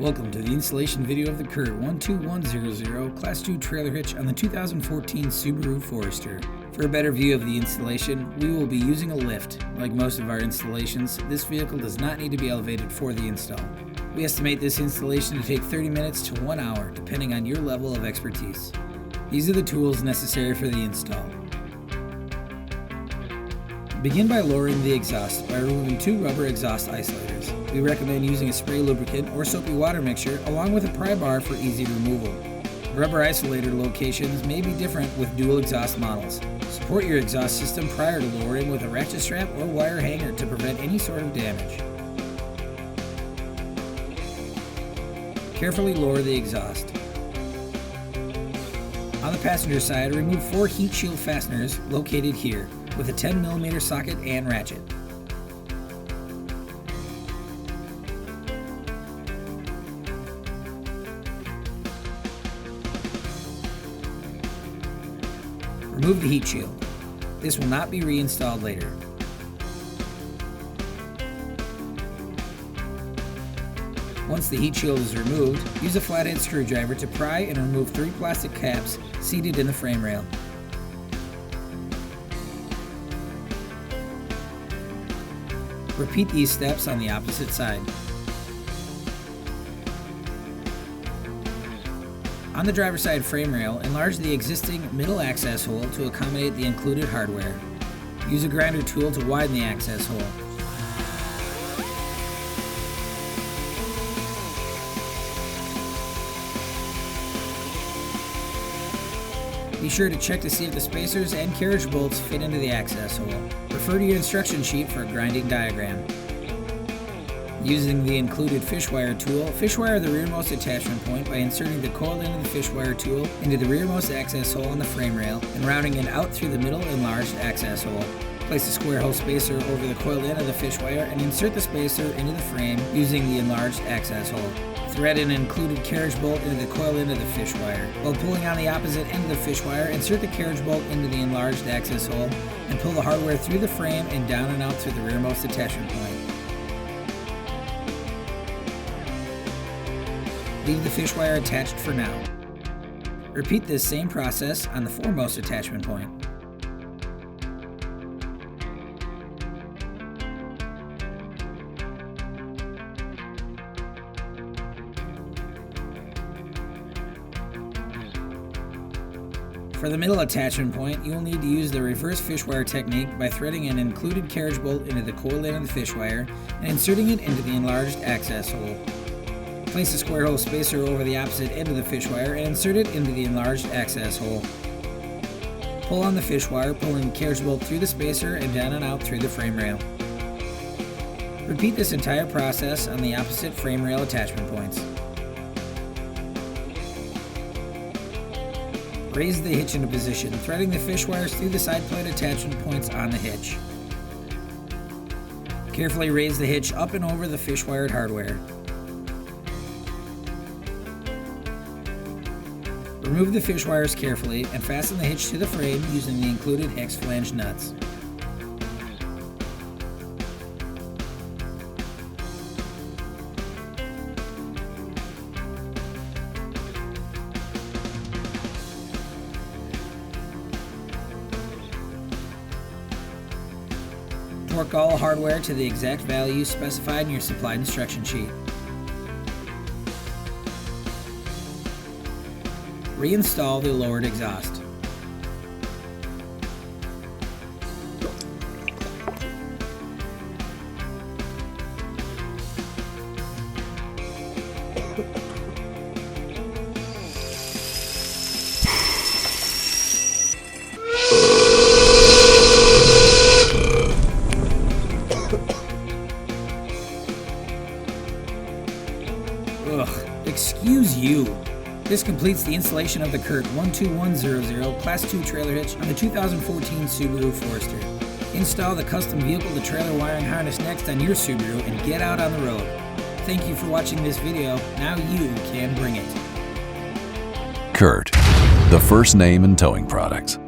Welcome to the installation video of the CURT 12100 Class 2 trailer hitch on the 2014 Subaru Forester. For a better view of the installation, we will be using a lift. Like most of our installations, this vehicle does not need to be elevated for the install. We estimate this installation to take 30 minutes to 1 hour, depending on your level of expertise. These are the tools necessary for the install. Begin by lowering the exhaust by removing 2 rubber exhaust isolators. We recommend using a spray lubricant or soapy water mixture along with a pry bar for easy removal. Rubber isolator locations may be different with dual exhaust models. Support your exhaust system prior to lowering with a ratchet strap or wire hanger to prevent any sort of damage. Carefully lower the exhaust. On the passenger side, remove 4 heat shield fasteners located here, with a 10mm socket and ratchet. Remove the heat shield. This will not be reinstalled later. Once the heat shield is removed, use a flathead screwdriver to pry and remove 3 plastic caps seated in the frame rail. Repeat these steps on the opposite side. On the driver's side frame rail, enlarge the existing middle access hole to accommodate the included hardware. Use a grinder tool to widen the access hole. Be sure to check to see if the spacers and carriage bolts fit into the access hole. Refer to your instruction sheet for a grinding diagram. Using the included fish wire tool, fish wire the rearmost attachment point by inserting the coiled end of the fish wire tool into the rearmost access hole on the frame rail and routing it out through the middle enlarged access hole. Place a square hole spacer over the coiled end of the fish wire and insert the spacer into the frame using the enlarged access hole. Thread an included carriage bolt into the coil end of the fish wire. While pulling on the opposite end of the fish wire, insert the carriage bolt into the enlarged access hole and pull the hardware through the frame and down and out through the rearmost attachment point. Leave the fish wire attached for now. Repeat this same process on the foremost attachment point. For the middle attachment point, you will need to use the reverse fish wire technique by threading an included carriage bolt into the coil end of the fish wire and inserting it into the enlarged access hole. Place a square hole spacer over the opposite end of the fish wire and insert it into the enlarged access hole. Pull on the fish wire, pulling the carriage bolt through the spacer and down and out through the frame rail. Repeat this entire process on the opposite frame rail attachment points. Raise the hitch into position, threading the fish wires through the side plate attachment points on the hitch. Carefully raise the hitch up and over the fish wired hardware. Remove the fish wires carefully and fasten the hitch to the frame using the included hex flange nuts. Torque all hardware to the exact value specified in your supplied instruction sheet. Reinstall the lowered exhaust. Excuse you. This completes the installation of the CURT 12100 Class 2 trailer hitch on the 2014 Subaru Forester. Install the custom vehicle-to-trailer wiring harness next on your Subaru and get out on the road. Thank you for watching this video. Now you can bring it. CURT, the first name in towing products.